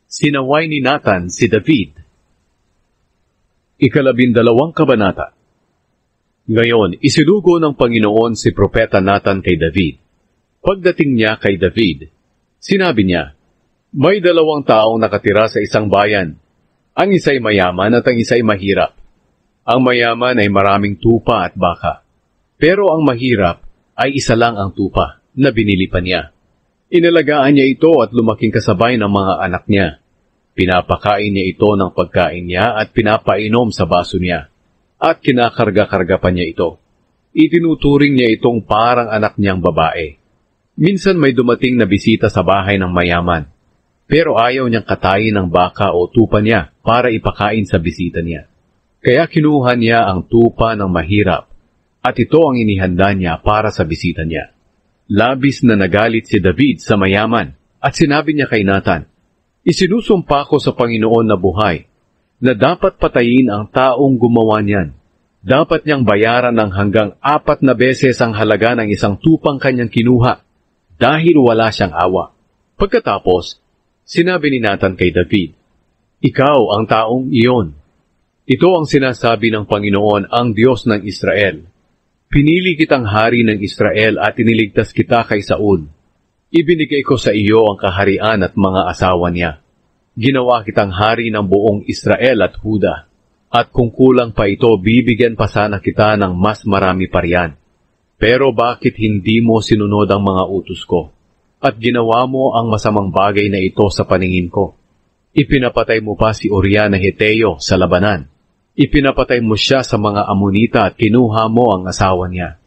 Sinaway ni Nathan si David. 12 kabanata. Ngayon, isinugo ng Panginoon si Propeta Nathan kay David. Pagdating niya kay David, sinabi niya, "May 2 taong nakatira sa isang bayan. Ang isa'y mayaman at ang isa'y mahirap. Ang mayaman ay maraming tupa at baka. Pero ang mahirap ay isa lang ang tupa na binili pa niya. Inalagaan niya ito at lumaking kasabay ng mga anak niya. Pinapakain niya ito ng pagkain niya at pinapainom sa baso niya. At kinakarga-karga pa niya ito. Itinuturing niya itong parang anak niyang babae. Minsan may dumating na bisita sa bahay ng mayaman, pero ayaw niyang katayin ng baka o tupa niya para ipakain sa bisita niya. Kaya kinuha niya ang tupa ng mahirap, at ito ang inihanda niya para sa bisita niya. Labis na nagalit si David sa mayaman, at sinabi niya kay Nathan, "Isinusumpa ko sa Panginoon na buhay, na dapat patayin ang taong gumawa niyan. Dapat niyang bayaran ng hanggang 4 na beses ang halaga ng isang tupang kanyang kinuha, dahil wala siyang awa." Pagkatapos, sinabi ni Nathan kay David, "Ikaw ang taong iyon. Ito ang sinasabi ng Panginoon, ang Diyos ng Israel. Pinili kitang hari ng Israel at iniligtas kita kay Saul. Ibinigay ko sa iyo ang kaharian at mga asawa niya. Ginawa kitang hari ng buong Israel at Huda. At kung kulang pa ito, bibigyan pa sana kita ng mas marami pa riyan. Pero bakit hindi mo sinunod ang mga utos ko? At ginawa mo ang masamang bagay na ito sa paningin ko. Ipinapatay mo pa si Uriah na Heteo sa labanan. Ipinapatay mo siya sa mga Amonita at kinuha mo ang asawa niya.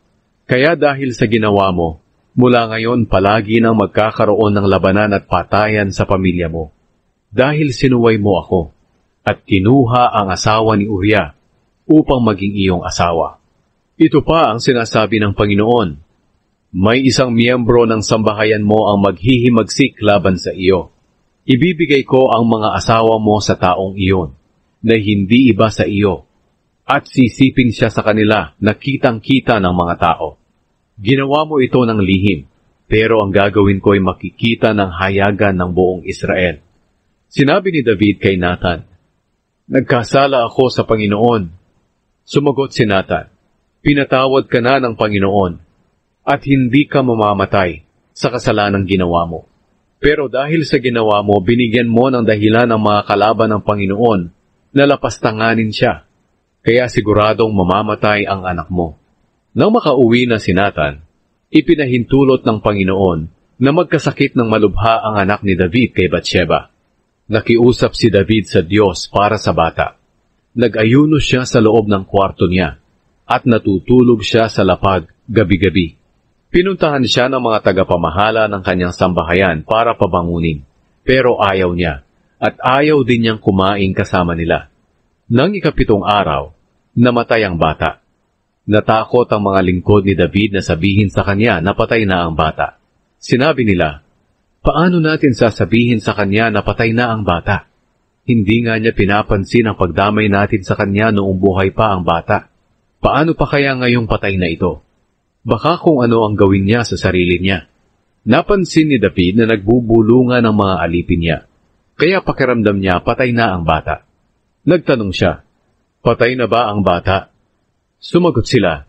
Kaya dahil sa ginawa mo, mula ngayon palagi nang magkakaroon ng labanan at patayan sa pamilya mo. Dahil sinuway mo ako, at kinuha ang asawa ni Uriah upang maging iyong asawa." Ito pa ang sinasabi ng Panginoon, "May isang miyembro ng sambahayan mo ang maghihimagsik laban sa iyo. Ibibigay ko ang mga asawa mo sa taong iyon, na hindi iba sa iyo, at sisiping siya sa kanila na kitang-kita ng mga tao. Ginawa mo ito ng lihim, pero ang gagawin ko ay makikita ng hayagan ng buong Israel." Sinabi ni David kay Nathan, "Nagkasala ako sa Panginoon." Sumagot si Nathan, "Pinatawad ka na ng Panginoon, at hindi ka mamamatay sa kasalanang ginawa mo. Pero dahil sa ginawa mo, binigyan mo ng dahilan ng mga kalaban ng Panginoon na lapastanganin siya. Kaya siguradong mamamatay ang anak mo." Nang makauwi na si Nathan, ipinahintulot ng Panginoon na magkasakit ng malubha ang anak ni David kay Bathsheba. Nakiusap si David sa Diyos para sa bata. Nag-ayuno siya sa loob ng kwarto niya, at natutulog siya sa lapag gabi-gabi. Pinuntahan siya ng mga tagapamahala ng kanyang sambahayan para pabangunin, pero ayaw niya, at ayaw din niyang kumain kasama nila. Nang 7 araw, namatay ang bata. Natakot ang mga lingkod ni David na sabihin sa kanya na patay na ang bata. Sinabi nila, "Paano natin sasabihin sa kanya na patay na ang bata? Hindi nga niya pinapansin ang pagdamay natin sa kanya noong buhay pa ang bata. Paano pa kaya ngayong patay na ito? Baka kung ano ang gawin niya sa sarili niya." Napansin ni David na nagbubulungan ang mga alipin niya, kaya pakiramdam niya patay na ang bata. Nagtanong siya, "Patay na ba ang bata?" Sumagot sila,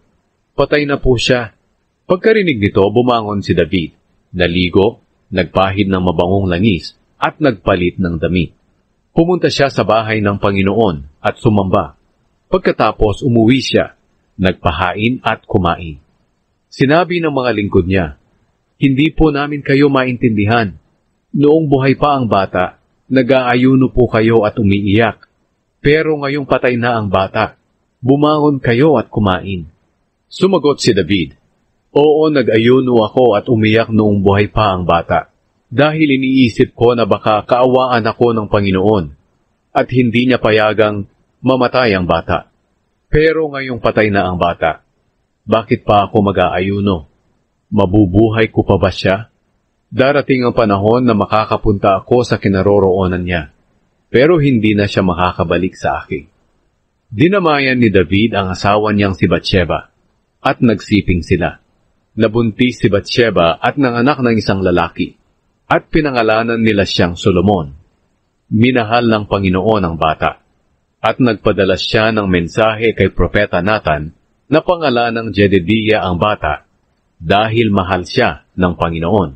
"Patay na po siya." Pagkarinig nito, bumangon si David, naligo, nagpahid ng mabangong langis, at nagpalit ng damit. Pumunta siya sa bahay ng Panginoon at sumamba. Pagkatapos umuwi siya, nagpahain at kumain. Sinabi ng mga lingkod niya, "Hindi po namin kayo maintindihan. Noong buhay pa ang bata, nag-aayuno po kayo at umiiyak. Pero ngayong patay na ang bata, bumangon kayo at kumain." Sumagot si David, "Oo, nag-ayuno ako at umiyak noong buhay pa ang bata, dahil iniisip ko na baka kaawaan ako ng Panginoon, at hindi niya payagang mamatay ang bata. Pero ngayong patay na ang bata, bakit pa ako mag-aayuno? Mabubuhay ko pa ba siya? Darating ang panahon na makakapunta ako sa kinaroroonan niya, pero hindi na siya makakabalik sa akin." Dinamayan ni David ang asawa niyang si Bathsheba, at nagsiping sila. Nabuntis si Bathsheba at nanganak ng isang lalaki, at pinangalanan nila siyang Solomon. Minahal ng Panginoon ang bata, at nagpadala siya ng mensahe kay Propeta Nathan na pangalan ng Jedediah ang bata dahil mahal siya ng Panginoon.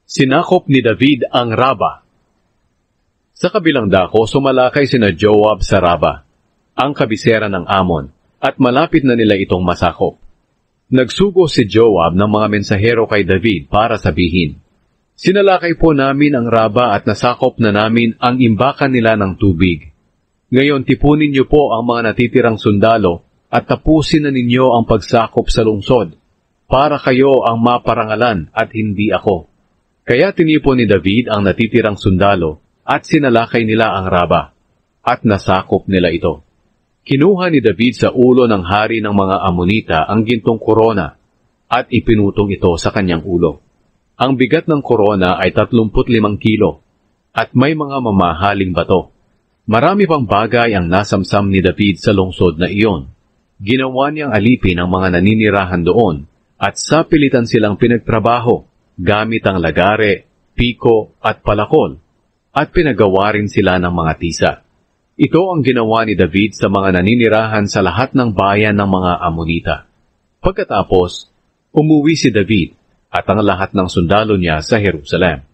Sinakop ni David ang Raba. Sa kabilang dako, sumalakay sina Joab sa Raba, ang kabisera ng Amon, at malapit na nila itong masakop. Nagsugo si Joab ng mga mensahero kay David para sabihin, "Sinalakay po namin ang Raba at nasakop na namin ang imbakan nila ng tubig. Ngayon tipunin niyo po ang mga natitirang sundalo at tapusin na ninyo ang pagsakop sa lungsod, para kayo ang maparangalan at hindi ako." Kaya tinipon ni David ang natitirang sundalo at sinalakay nila ang Raba, at nasakop nila ito. Kinuha ni David sa ulo ng hari ng mga Amonita ang gintong korona at ipinutong ito sa kanyang ulo. Ang bigat ng korona ay 35 kilo at may mga mamahaling bato. Marami pang bagay ang nasamsam ni David sa lungsod na iyon. Ginawa niyang alipin ang mga naninirahan doon at sapilitan silang pinagtrabaho gamit ang lagare, piko at palakol, at pinagawa rin sila ng mga tisa. Ito ang ginawa ni David sa mga naninirahan sa lahat ng bayan ng mga Amonita. Pagkatapos, umuwi si David at ang lahat ng sundalo niya sa Jerusalem.